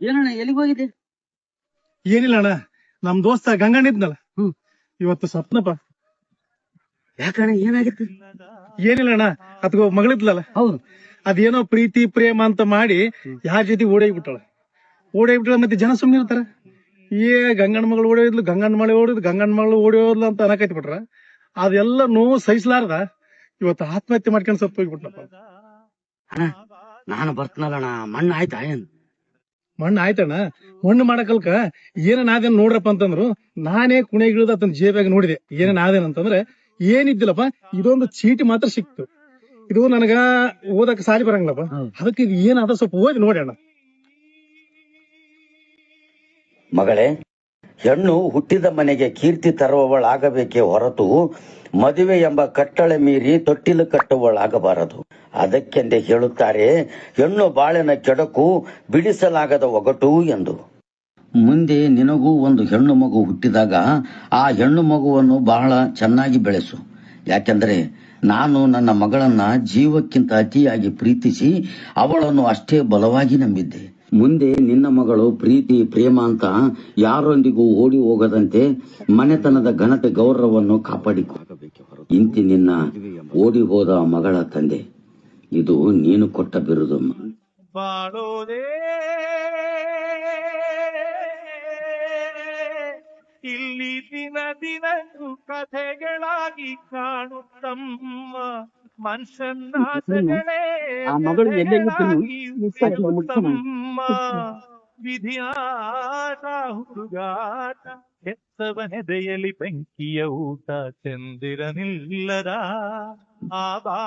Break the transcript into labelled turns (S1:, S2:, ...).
S1: ಏನಣ್ಣ ಎಲ್ಲಿಗೆ ಹೋಗಿದೆ?
S2: ಏನಿಲ್ಲ ಅಣ್ಣ, ನಮ್ ದೋಸ್ತ ಗಂಗಣ್ಣ ಇದ್ನಲ್ಲ, ಇವತ್ತು ಸತ್ನಪ್ಪ.
S1: ಯಾಕಣ್ಣ ಏನಾಗಿತ್ತು?
S2: ಏನಿಲ್ಲ ಅಣ್ಣ, ಅತ್ಗೋ ಮಗಳಿದ್ಲಲ್ಲ,
S1: ಹೌದು,
S2: ಅದೇನೋ ಪ್ರೀತಿ ಪ್ರೇಮ ಅಂತ ಮಾಡಿ ಯಾರ ಜೊತೆ ಓಡೋಗ್ಬಿಟ್ಟಳ. ಮತ್ತೆ ಜನ ಸುಮ್ನೆ ಇರ್ತಾರ? ಗಂಗಣ್ಣ ಮಗಳು ಓಡೋದ್ಲು, ಗಂಗಣ್ಣ ಮಗಳು ಓಡೋದ್ಲು ಅಂತ ಅನ್ನಕೈತಿ ಬಿಟ್ರ. ಅದೆಲ್ಲ ನೋವು ಸಹಿಸಲಾರ್ದ ಇವತ್ತು ಆತ್ಮಹತ್ಯೆ ಮಾಡ್ಕೊಂಡು ಸತ್ತು ಹೋಗ್ಬಿಟ್ನಪ್ಪ.
S1: ಅಣ್ಣ ನಾನು ಬರ್ತನಲ್ಲಣ್ಣ, ಮಣ್ಣು ಆಯ್ತಾ ಏನ್?
S2: ಮಣ್ಣು ಆಯ್ತಣ್ಣ, ಮಣ್ಣು ಮಾಡಕಲ್ಕ ಏನೇನಾದೇನ್ ನೋಡ್ರಪ್ಪ ಅಂತಂದ್ರು. ನಾನೇ ಕುಣೆಗಿಳಿದ ತನ್ನ ಜೇಬಾಗ ನೋಡಿದೆ ಏನೇನಾದೇನಂತಂದ್ರೆ ಏನಿದ್ದಿಲ್ಲಪ್ಪ, ಇದೊಂದು ಚೀಟಿ ಮಾತ್ರ ಸಿಕ್ತು. ಇದು ನನಗ ಓದಕ್ ಸಾಲಿ ಬರಂಗಿಲ್ಲಪ್ಪ, ಅದಕ್ಕೆ ಇದು ಏನಾದ ಸ್ವಲ್ಪ ಓದಿ ನೋಡಿ ಅಣ್ಣ.
S3: ಮಗಳೇ, ಹೆಣ್ಣು ಹುಟ್ಟಿದ ಮನೆಗೆ ಕೀರ್ತಿ ತರುವವಳಾಗಬೇಕೇ ಹೊರತು ಮದುವೆ ಎಂಬ ಕಟ್ಟಳೆ ಮೀರಿ ತೊಟ್ಟಿಲು ಕಟ್ಟುವಳಾಗಬಾರದು. ಅದಕ್ಕೆಂದೇ ಹೇಳುತ್ತಾರೆ, ಹೆಣ್ಣು ಬಾಳಿನ ಕೆಡಕು ಬಿಡಿಸಲಾಗದ ಒಗಟು ಎಂದು. ಮುಂದೆ ನಿನಗೂ ಒಂದು ಹೆಣ್ಣು ಮಗು ಹುಟ್ಟಿದಾಗ ಆ ಹೆಣ್ಣು ಮಗುವನ್ನು ಬಹಳ ಚೆನ್ನಾಗಿ ಬೆಳೆಸು. ಯಾಕೆಂದರೆ ನಾನು ನನ್ನ ಮಗಳನ್ನ ಜೀವಕ್ಕಿಂತ ಅತಿಯಾಗಿ ಪ್ರೀತಿಸಿ ಅವಳನ್ನು ಅಷ್ಟೇ ಬಲವಾಗಿ ನಂಬಿದ್ದೆ. ಮುಂದೆ ನಿನ್ನ ಮಗಳು ಪ್ರೀತಿ ಪ್ರೇಮ ಅಂತ ಯಾರೊಂದಿಗೂ ಓಡಿ ಹೋಗದಂತೆ ಮನೆತನದ ಘನತೆ ಗೌರವವನ್ನು ಕಾಪಾಡಿಕೊ. ಇಂತಿ ನಿನ್ನ ಓಡಿ ಹೋದ ಮಗಳ ತಂದೆ. ಇದು ನೀನು ಕೊಟ್ಟ ಬಿರುದು.
S4: ಬಾಳೋದೇ ಇಲ್ಲಿ ದಿನ ದಿನಕ್ಕೂ ಕಥೆಗಳಾಗಿ ಕಾಣುತ್ತಮ್ಮ. ಮನುಷ್ಯನಾಸಗಳೇ ವಿಧಿಯಾಟ ಹುಡುಗಾಟ, ಹೆತ್ತವನೆದೆಯಲಿ ಬೆಂಕಿಯ ಊಟ, ಚಂದಿರನಿಲ್ಲದ ಆ ಬಾ